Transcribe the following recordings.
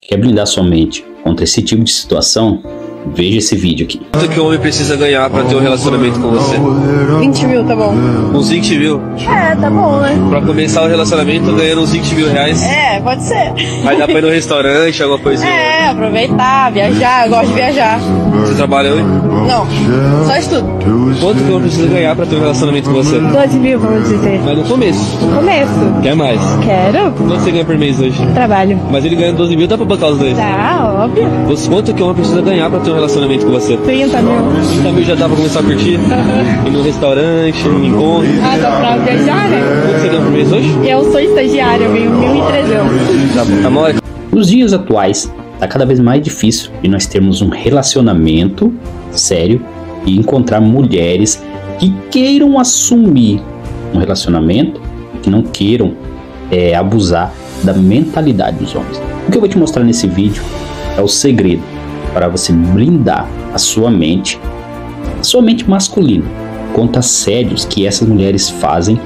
Quer blindar sua mente contra esse tipo de situação? Veja esse vídeo aqui. Quanto que o homem precisa ganhar pra ter um relacionamento com você? 20 mil, tá bom. Uns 20 mil? É, tá bom, né? Pra começar o relacionamento ganhando uns 20 mil reais? É, pode ser. Aí dá pra ir no restaurante, alguma coisinha? É, aproveitar, viajar, eu gosto de viajar. Você trabalha hoje? Não, só estudo. Quanto que o homem precisa ganhar pra ter um relacionamento com você? 12 mil, vamos dizer. Mas no começo. No começo. Quer mais? Quero. Quanto você ganha por mês hoje? Trabalho. Mas ele ganha 12 mil, dá pra bancar os dois? Tá, óbvio. Quanto que o homem precisa ganhar pra ter um relacionamento com você? 30 mil. 30 mil já dá pra começar a curtir? Ir no restaurante, no encontro? Ah, dá pra viajar, né? Quanto você ganha por mês hoje? Eu sou estagiária, eu ganho 1.300. Tá bom. Tá mole? Nos dias atuais, está cada vez mais difícil de nós termos um relacionamento sério e encontrar mulheres que queiram assumir um relacionamento e que não queiram abusar da mentalidade dos homens. O que eu vou te mostrar nesse vídeo é o segredo para você blindar a sua mente masculina contra assédios que essas mulheres fazem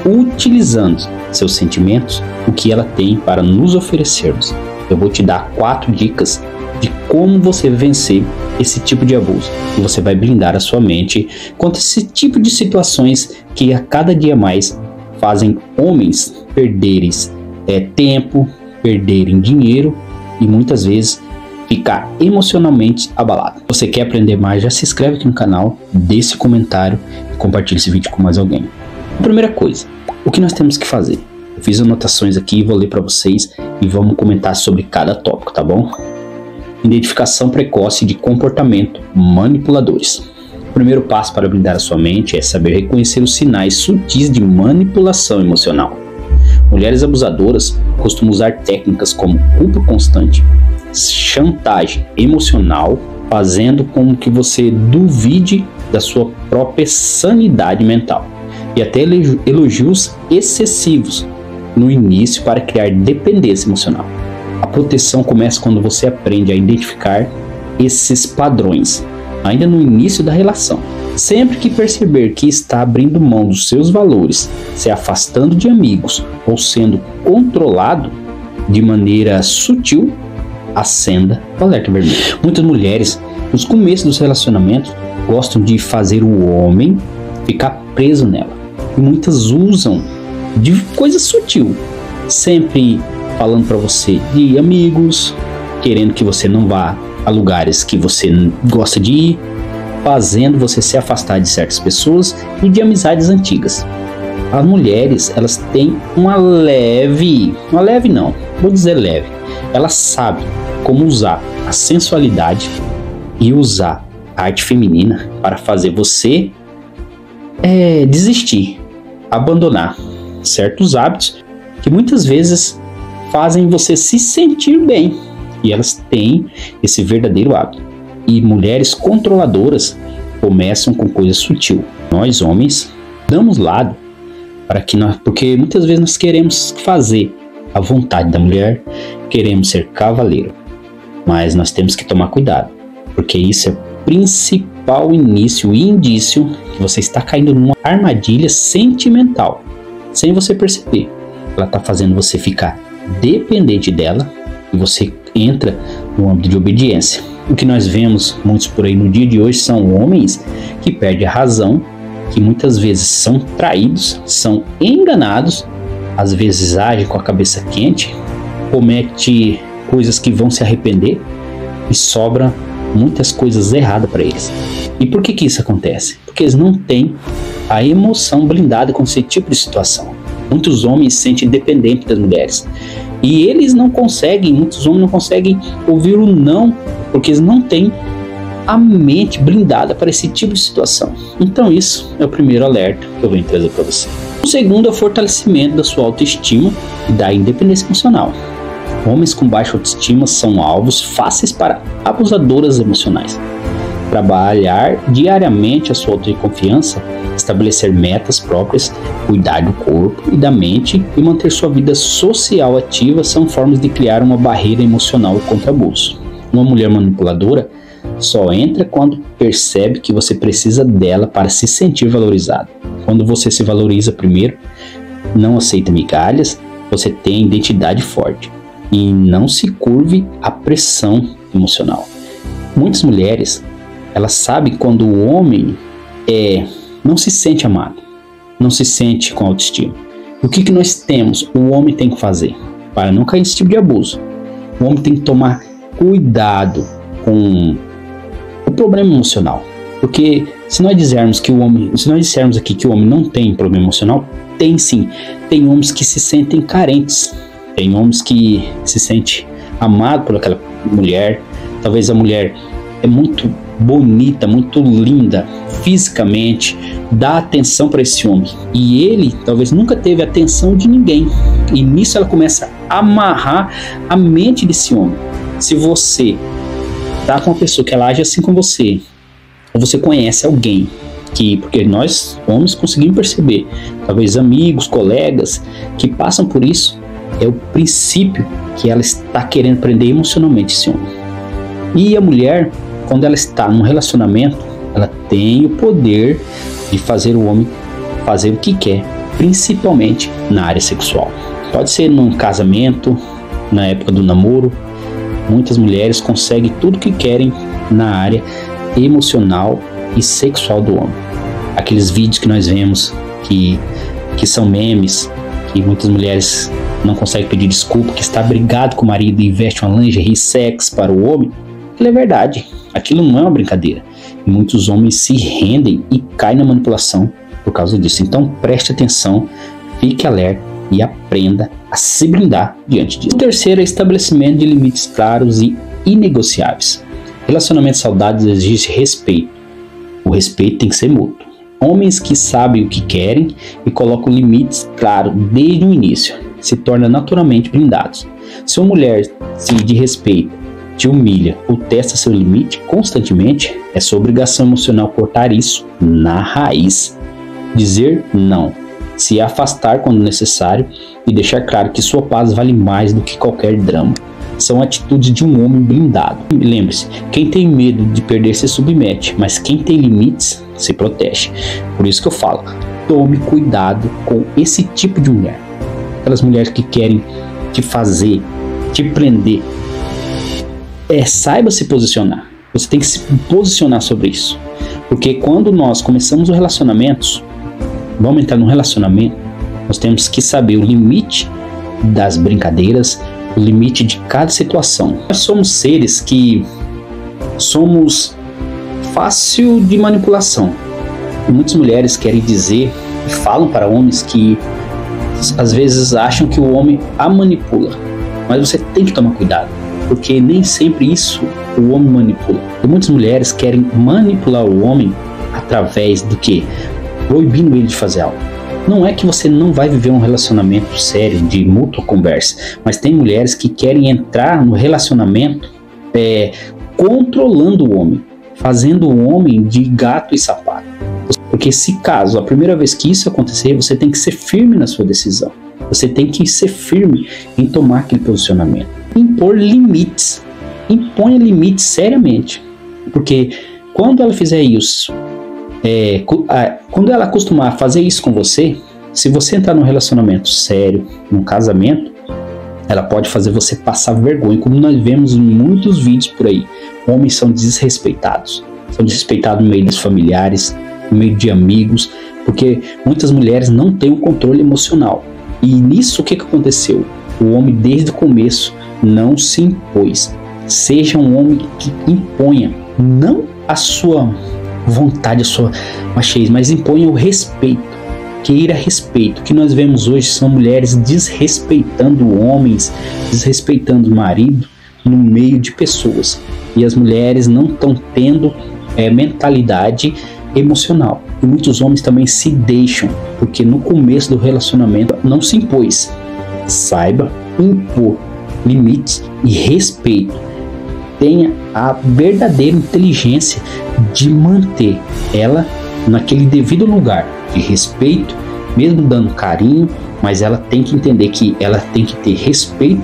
utilizando seus sentimentos, o que ela tem para nos oferecermos. Eu vou te dar 4 dicas de como você vencer esse tipo de abuso e você vai blindar a sua mente contra esse tipo de situações que a cada dia mais fazem homens perderem tempo, perderem dinheiro e muitas vezes ficar emocionalmente abalado. Se você quer aprender mais, já se inscreve aqui no canal, deixe esse comentário e compartilhe esse vídeo com mais alguém. Primeira coisa, o que nós temos que fazer? Eu fiz anotações aqui, vou ler para vocês e vamos comentar sobre cada tópico, tá bom? Identificação precoce de comportamento manipuladores. O primeiro passo para blindar a sua mente é saber reconhecer os sinais sutis de manipulação emocional. Mulheres abusadoras costumam usar técnicas como culpa constante, chantagem emocional, fazendo com que você duvide da sua própria sanidade mental, e até elogios excessivos no início para criar dependência emocional. A proteção começa quando você aprende a identificar esses padrões, ainda no início da relação. Sempre que perceber que está abrindo mão dos seus valores, se afastando de amigos ou sendo controlado de maneira sutil, acenda o alerta vermelho. Muitas mulheres, nos começos dos relacionamentos, gostam de fazer o homem ficar preso nela. E muitas usam de coisa sutil, sempre falando para você de amigos, querendo que você não vá a lugares que você gosta de ir, fazendo você se afastar de certas pessoas e de amizades antigas. As mulheres, elas têm elas sabem como usar a sensualidade e usar a arte feminina para fazer você desistir, abandonar certos hábitos que muitas vezes fazem você se sentir bem, e elas têm esse verdadeiro hábito. E mulheres controladoras começam com coisa sutil. Nós homens damos lado porque muitas vezes nós queremos fazer a vontade da mulher, queremos ser cavaleiro, mas nós temos que tomar cuidado, porque isso é o principal indício que você está caindo numa armadilha sentimental, sem você perceber. Ela está fazendo você ficar dependente dela e você entra no âmbito de obediência. O que nós vemos muitos por aí no dia de hoje são homens que perdem a razão, que muitas vezes são traídos, são enganados, às vezes agem com a cabeça quente, comete coisas que vão se arrepender e sobra muitas coisas erradas para eles. E por que isso acontece? Porque eles não têm a emoção blindada com esse tipo de situação. Muitos homens se sentem dependentes das mulheres e muitos homens não conseguem ouvir o não, porque eles não têm a mente blindada para esse tipo de situação. Então isso é o primeiro alerta que eu venho trazer para você. O segundo é o fortalecimento da sua autoestima e da independência emocional. Homens com baixa autoestima são alvos fáceis para abusadoras emocionais. Trabalhar diariamente a sua autoconfiança, estabelecer metas próprias, cuidar do corpo e da mente e manter sua vida social ativa são formas de criar uma barreira emocional contra abuso. Uma mulher manipuladora só entra quando percebe que você precisa dela para se sentir valorizado. Quando você se valoriza primeiro, não aceita migalhas, você tem identidade forte. e não se curve à pressão emocional. Muitas mulheres, elas sabem quando o homem não se sente amado, não se sente com autoestima. O que nós temos? O homem tem que fazer para não cair nesse tipo de abuso. O homem tem que tomar cuidado com o problema emocional. Porque se nós dissermos aqui que o homem não tem problema emocional, tem sim. Tem homens que se sentem carentes. Tem homens que se sentem amados por aquela mulher. Talvez a mulher é muito bonita, muito linda fisicamente, dá atenção para esse homem. E ele talvez nunca teve atenção de ninguém. E nisso ela começa a amarrar a mente desse homem. Se você tá com uma pessoa que ela age assim com você, ou você conhece alguém porque nós homens conseguimos perceber, talvez amigos, colegas que passam por isso, é o princípio que ela está querendo prender emocionalmente esse homem. E a mulher, quando ela está num relacionamento, ela tem o poder de fazer o homem fazer o que quer, principalmente na área sexual. Pode ser num casamento, na época do namoro. Muitas mulheres conseguem tudo o que querem na área emocional e sexual do homem. Aqueles vídeos que nós vemos que são memes, que muitas mulheres não conseguem pedir desculpa, que está brigado com o marido e veste uma lingerie sexy para o homem, aquilo é verdade, aquilo não é uma brincadeira. E muitos homens se rendem e caem na manipulação por causa disso. Então preste atenção, fique alerta e aprenda a se blindar diante disso. O terceiro é estabelecimento de limites claros e inegociáveis. Relacionamentos saudáveis exigem respeito. O respeito tem que ser mútuo. Homens que sabem o que querem e colocam limites claros desde o início se tornam naturalmente blindados. Se uma mulher de respeito te humilha ou testa seu limite constantemente, é sua obrigação emocional cortar isso na raiz. Dizer não, se afastar quando necessário e deixar claro que sua paz vale mais do que qualquer drama. São atitudes de um homem blindado. Lembre-se, quem tem medo de perder se submete, mas quem tem limites se protege. Por isso que eu falo, tome cuidado com esse tipo de mulher. Aquelas mulheres que querem te fazer, te prender. Saiba se posicionar. Você tem que se posicionar sobre isso. Porque quando nós começamos os relacionamentos, vamos entrar num relacionamento, nós temos que saber o limite das brincadeiras, o limite de cada situação. Nós somos seres que somos fácil de manipulação. E muitas mulheres querem dizer e falam para homens que às vezes acham que o homem a manipula. Mas você tem que tomar cuidado, porque nem sempre isso o homem manipula. E muitas mulheres querem manipular o homem através do que? Proibindo ele de fazer algo. Não é que você não vai viver um relacionamento sério, de mútua conversa, mas tem mulheres que querem entrar no relacionamento controlando o homem, fazendo o homem de gato e sapato. Porque se caso, a primeira vez que isso acontecer, você tem que ser firme na sua decisão. Você tem que ser firme em tomar aquele posicionamento. Impor limites. Imponha limites seriamente. Porque quando ela fizer isso, quando ela acostumar a fazer isso com você, se você entrar num relacionamento sério, num casamento, ela pode fazer você passar vergonha, como nós vemos em muitos vídeos por aí. Homens são desrespeitados no meio dos familiares, no meio de amigos, porque muitas mulheres não têm o controle emocional. E nisso o que aconteceu? O homem desde o começo não se impôs. Seja um homem que imponha, não a sua vontade, a sua machismo, mas imponha o respeito, queira respeito. O que nós vemos hoje são mulheres desrespeitando homens, desrespeitando o marido no meio de pessoas, e as mulheres não estão tendo mentalidade emocional. E muitos homens também se deixam, porque no começo do relacionamento não se impôs. Saiba impor limites e respeito. Tenha a verdadeira inteligência de manter ela naquele devido lugar de respeito, mesmo dando carinho, mas ela tem que entender que ela tem que ter respeito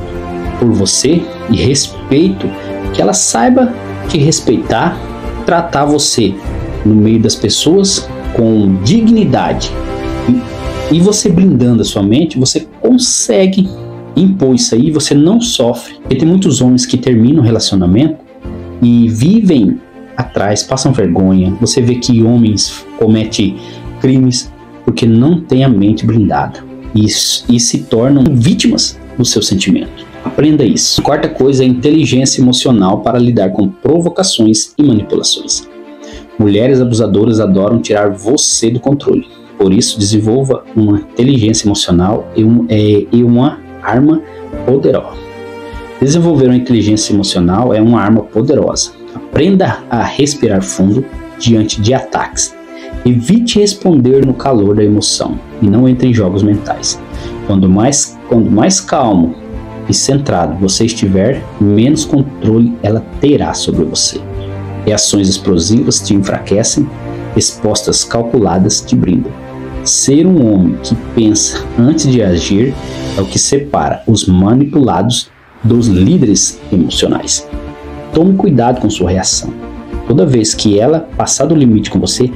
por você e respeito, que ela saiba te respeitar, tratar você no meio das pessoas com dignidade. E você blindando a sua mente, você consegue impor isso aí, você não sofre. Porque tem muitos homens que terminam o relacionamento e vivem atrás, passam vergonha. Você vê que homens cometem crimes porque não têm a mente blindada e se tornam vítimas dos seus sentimentos. Aprenda isso. A quarta coisa é a inteligência emocional para lidar com provocações e manipulações. Mulheres abusadoras adoram tirar você do controle. Por isso, desenvolva uma inteligência emocional e uma arma poderosa. Desenvolver uma inteligência emocional é uma arma poderosa. Aprenda a respirar fundo diante de ataques. Evite responder no calor da emoção e não entre em jogos mentais. Quando mais calmo e centrado você estiver, menos controle ela terá sobre você. Reações explosivas te enfraquecem, respostas calculadas te brindam. Ser um homem que pensa antes de agir é o que separa os manipulados dos líderes emocionais. Tome cuidado com sua reação. Toda vez que ela passar do limite com você,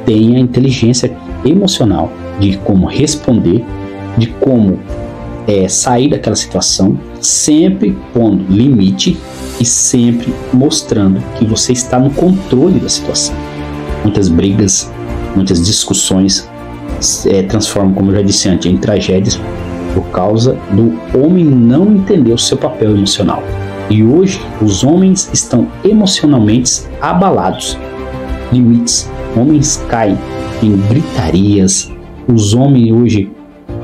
tenha inteligência emocional de como responder, de como sair daquela situação, sempre pondo limite e sempre mostrando que você está no controle da situação. Muitas brigas, muitas discussões transformam, como eu já disse antes, em tragédias por causa do homem não entender o seu papel emocional. E hoje os homens estão emocionalmente abalados. Limites. Homens caem em gritarias. Os homens hoje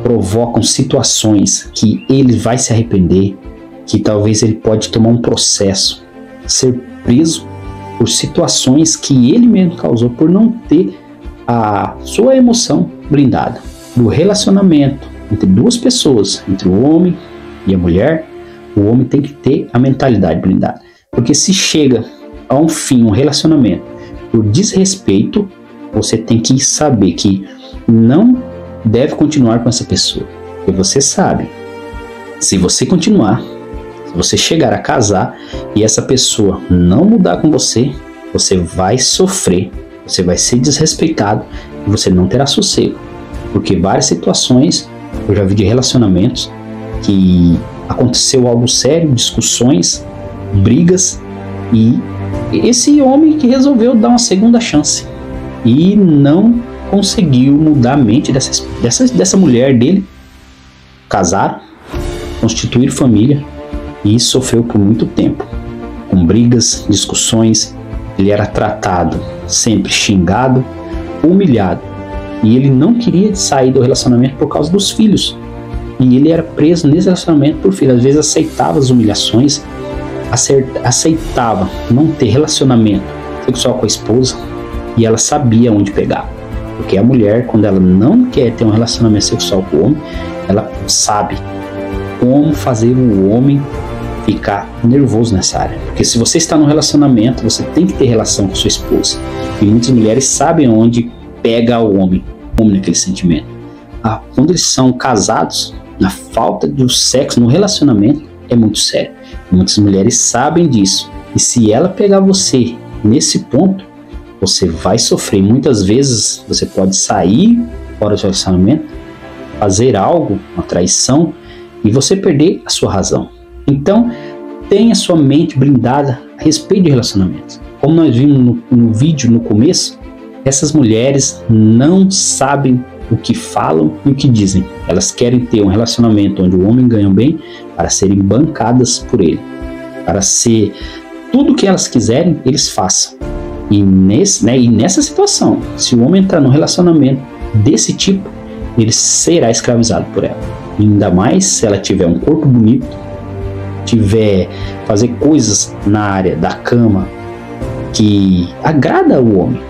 provocam situações que ele vai se arrepender, que talvez ele pode tomar um processo, ser preso por situações que ele mesmo causou por não ter a sua emoção blindada. No relacionamento entre duas pessoas, entre o homem e a mulher, o homem tem que ter a mentalidade blindada. Porque se chega a um fim, um relacionamento, por desrespeito, você tem que saber que não deve continuar com essa pessoa. Porque você sabe, se você continuar, se você chegar a casar e essa pessoa não mudar com você, você vai sofrer, você vai ser desrespeitado e você não terá sossego. Porque várias situações eu já vi de relacionamentos que aconteceu algo sério, discussões, brigas, e esse homem que resolveu dar uma segunda chance e não conseguiu mudar a mente dessa mulher dele. Casaram, constituir família e sofreu por muito tempo com brigas, discussões. Ele era tratado, sempre xingado, humilhado, e ele não queria sair do relacionamento por causa dos filhos, e ele era preso nesse relacionamento por filhos. Às vezes aceitava as humilhações, aceitava não ter relacionamento sexual com a esposa, e ela sabia onde pegar, porque a mulher, quando ela não quer ter um relacionamento sexual com o homem, ela sabe como fazer o homem ficar nervoso nessa área. Porque se você está num relacionamento, você tem que ter relação com sua esposa, e muitas mulheres sabem onde pega o homem naquele sentimento. Quando eles são casados, a falta de sexo no relacionamento é muito sério. Muitas mulheres sabem disso, e se ela pegar você nesse ponto, você vai sofrer. Muitas vezes você pode sair fora do relacionamento, fazer algo, uma traição, e você perder a sua razão. Então, tenha sua mente blindada a respeito de relacionamentos. Como nós vimos no vídeo no começo, essas mulheres não sabem o que falam e o que dizem. Elas querem ter um relacionamento onde o homem ganha bem para serem bancadas por ele, para ser tudo o que elas quiserem, eles façam. E nessa situação, se o homem entrar num relacionamento desse tipo, ele será escravizado por ela. E ainda mais se ela tiver um corpo bonito, tiver fazer coisas na área da cama que agrada o homem,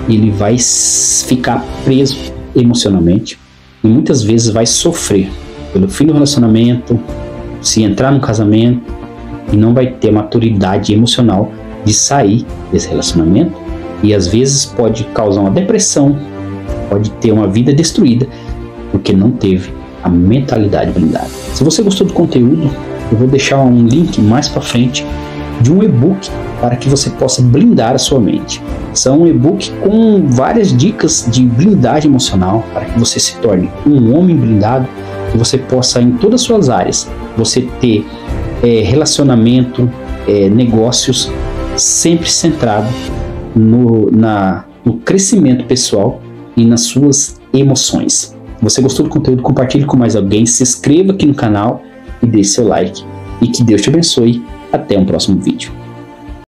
ele vai ficar preso emocionalmente e muitas vezes vai sofrer pelo fim do relacionamento, se entrar no casamento, e não vai ter maturidade emocional de sair desse relacionamento, e às vezes pode causar uma depressão, pode ter uma vida destruída porque não teve a mentalidade blindada. Se você gostou do conteúdo, eu vou deixar um link mais para frente de um e-book para que você possa blindar a sua mente. São um e-book com várias dicas de blindagem emocional para que você se torne um homem blindado e você possa, em todas as suas áreas, você ter relacionamento, negócios sempre centrado no crescimento pessoal e nas suas emoções. Se você gostou do conteúdo, compartilhe com mais alguém, se inscreva aqui no canal e deixe seu like. E que Deus te abençoe. Até um próximo vídeo.